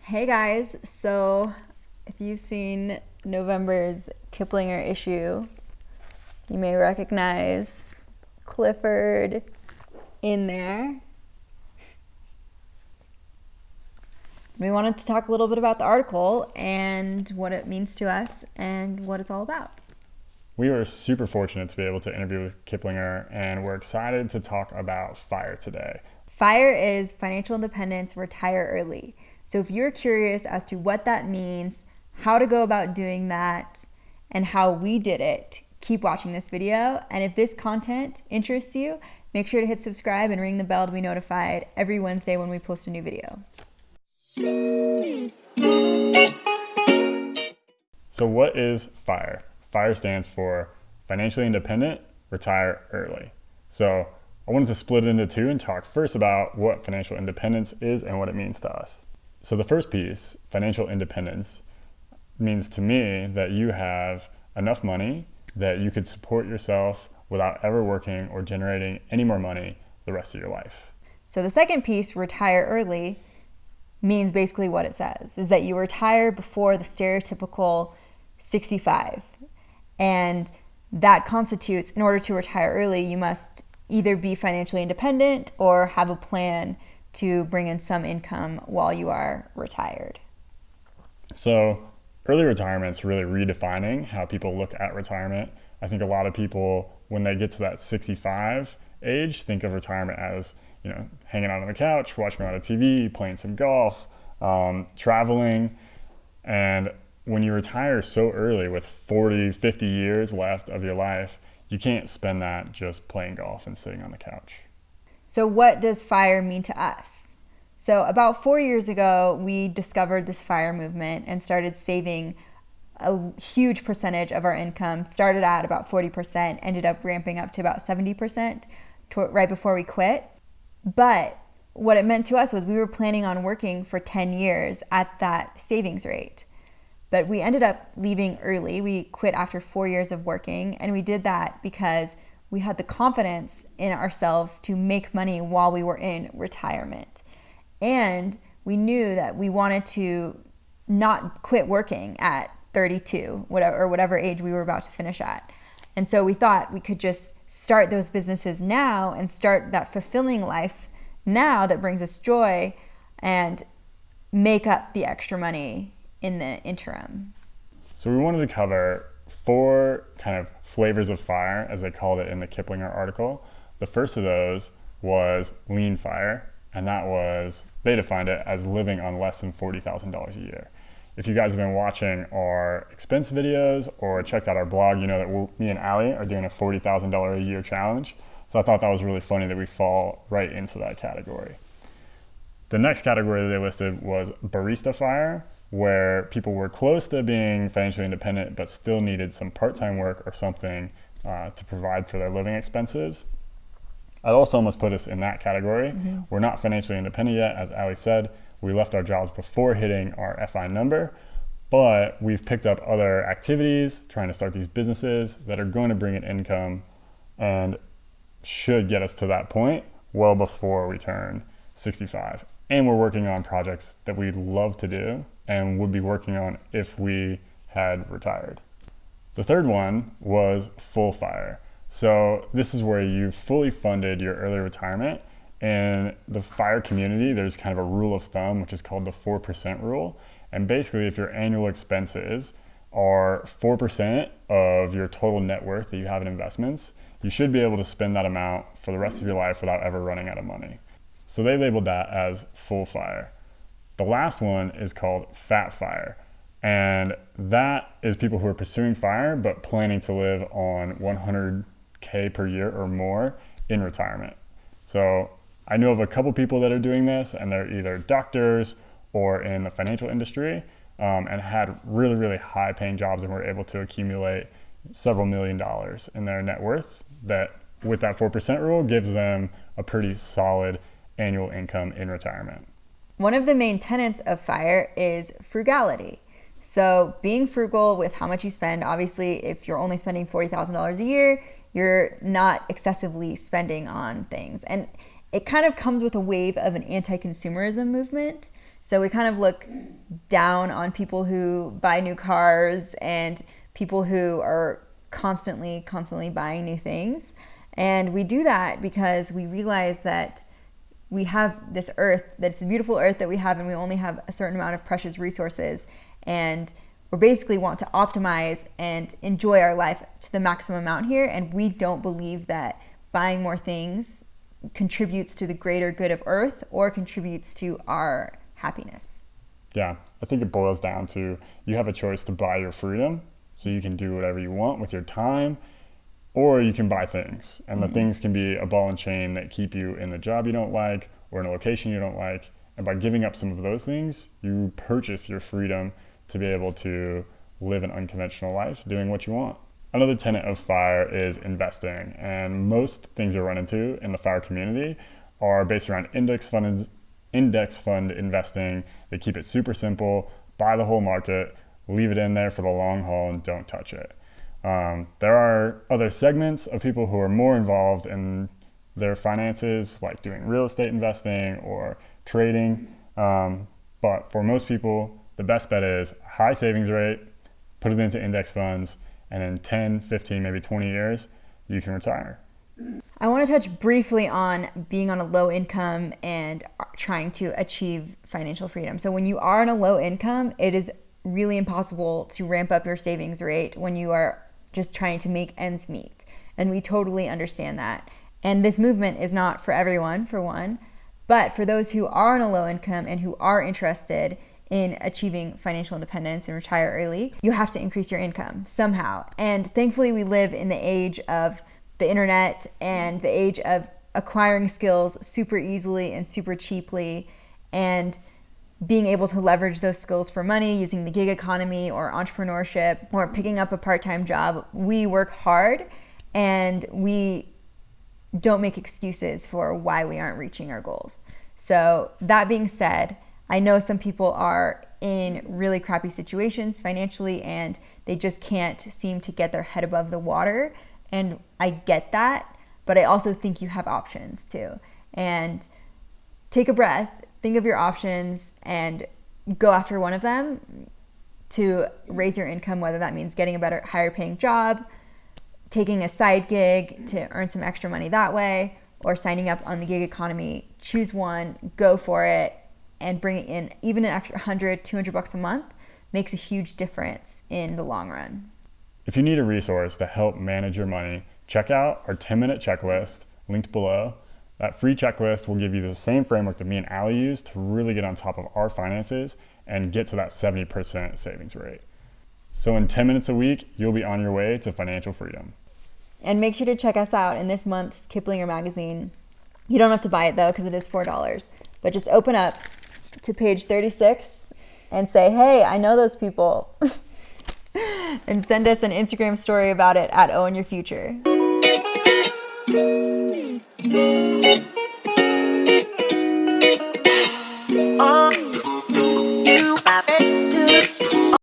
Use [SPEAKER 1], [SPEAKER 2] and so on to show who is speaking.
[SPEAKER 1] Hey guys, so if you've seen November's Kiplinger issue, you may recognize Clifford in there. We wanted to talk a little bit about the article and what it means to us and what it's all about.
[SPEAKER 2] We were super fortunate to be able to interview with Kiplinger, and we're excited to talk about FIRE today.
[SPEAKER 1] FIRE is financial independence, retire early. So if you're curious as to what that means, how to go about doing that, and how we did it, keep watching this video. And if this content interests you, make sure to hit subscribe and ring the bell to be notified every Wednesday when we post a new video.
[SPEAKER 2] So what is FIRE? FIRE stands for Financially Independent, Retire Early. So I wanted to split it into two and talk first about what financial independence is and what it means to us. So the first piece, financial independence, means to me that you have enough money that you could support yourself without ever working or generating any more money the rest of your life.
[SPEAKER 1] So the second piece, retire early, means basically what it says, is that you retire before the stereotypical 65. And that constitutes, in order to retire early, you must either be financially independent or have a plan to bring in some income while you are retired.
[SPEAKER 2] So early retirement's really redefining how people look at retirement. I think a lot of people, when they get to that 65 age, think of retirement as, hanging out on the couch, watching a lot of TV, playing some golf, traveling. And when you retire so early with 40, 50 years left of your life, you can't spend that just playing golf and sitting on the couch.
[SPEAKER 1] So what does FIRE mean to us? So about 4 years ago, we discovered this FIRE movement and started saving a huge percentage of our income. Started at about 40%, ended up ramping up to about 70% right before we quit. But what it meant to us was we were planning on working for 10 years at that savings rate. But we ended up leaving early. We quit after 4 years of working, and we did that because we had the confidence in ourselves to make money while we were in retirement. And we knew that we wanted to not quit working at 32, whatever age we were about to finish at. And so we thought we could just start those businesses now and start that fulfilling life now that brings us joy and make up the extra money in the interim.
[SPEAKER 2] So we wanted to cover 4 kind of flavors of FIRE, as they called it in the Kiplinger article. The first of those was lean FIRE, and that was, they defined it as living on less than $40,000 a year. If you guys have been watching our expense videos or checked out our blog, you know that me and Allie are doing a $40,000 a year challenge. So I thought that was really funny that we fall right into that category. The next category that they listed was barista FIRE, where people were close to being financially independent but still needed some part-time work or something to provide for their living expenses. I'd also almost put us in that category. Mm-hmm. We're not financially independent yet, as Ali said. We left our jobs before hitting our FI number, but we've picked up other activities, trying to start these businesses that are going to bring in income and should get us to that point well before we turn 65. And we're working on projects that we'd love to do and would be working on if we had retired. The third one was full FIRE. So this is where you've fully funded your early retirement. In the FIRE community, there's kind of a rule of thumb, which is called the 4% rule. And basically, if your annual expenses are 4% of your total net worth that you have in investments, you should be able to spend that amount for the rest of your life without ever running out of money. So they labeled that as full FIRE. The last one is called fat FIRE. And that is people who are pursuing FIRE but planning to live on $100K per year or more in retirement. So I know of a couple people that are doing this, and they're either doctors or in the financial industry, and had really, really high paying jobs and were able to accumulate several $1 million in their net worth that, with that 4% rule, gives them a pretty solid annual income in retirement.
[SPEAKER 1] One of the main tenets of FIRE is frugality. So being frugal with how much you spend. Obviously, if you're only spending $40,000 a year, you're not excessively spending on things. And it kind of comes with a wave of an anti-consumerism movement. So we kind of look down on people who buy new cars and people who are constantly buying new things. And we do that because we realize that we have this earth, that it's a beautiful earth that we have, and we only have a certain amount of precious resources. And we basically want to optimize and enjoy our life to the maximum amount here. And we don't believe that buying more things contributes to the greater good of earth or contributes to our happiness.
[SPEAKER 2] Yeah, I think it boils down to you have a choice to buy your freedom, so you can do whatever you want with your time, or you can buy things. And the things can be a ball and chain that keep you in the job you don't like or in a location you don't like. And by giving up some of those things, you purchase your freedom to be able to live an unconventional life doing what you want. Another tenet of FIRE is investing. And most things you run into in the FIRE community are based around index fund investing. They keep it super simple, buy the whole market, leave it in there for the long haul, and don't touch it. There are other segments of people who are more involved in their finances, like doing real estate investing or trading. But for most people, the best bet is high savings rate, put it into index funds, and in 10, 15, maybe 20 years, you can retire.
[SPEAKER 1] I want to touch briefly on being on a low income and trying to achieve financial freedom. So when you are on a low income, it is really impossible to ramp up your savings rate when you are just trying to make ends meet. And we totally understand that. And this movement is not for everyone, for one, but for those who are on a low income and who are interested in achieving financial independence and retire early, you have to increase your income somehow. And thankfully, we live in the age of the internet and the age of acquiring skills super easily and super cheaply, and being able to leverage those skills for money using the gig economy or entrepreneurship or picking up a part-time job. We work hard and we don't make excuses for why we aren't reaching our goals. So that being said, I know some people are in really crappy situations financially and they just can't seem to get their head above the water. And I get that, but I also think you have options too. And take a breath, think of your options and go after one of them to raise your income, whether that means getting a better, higher paying job, taking a side gig to earn some extra money that way, or signing up on the gig economy. Choose one, go for it, and bring it in. Even an extra $100, $200 a month makes a huge difference in the long run.
[SPEAKER 2] If you need a resource to help manage your money, check out our 10-minute checklist linked below. That free checklist will give you the same framework that me and Allie use to really get on top of our finances and get to that 70% savings rate. So in 10 minutes a week, you'll be on your way to financial freedom.
[SPEAKER 1] And make sure to check us out in this month's Kiplinger magazine. You don't have to buy it though, because it is $4. But just open up to page 36 and say, hey, I know those people. And send us an Instagram story about it at Owen Your Future.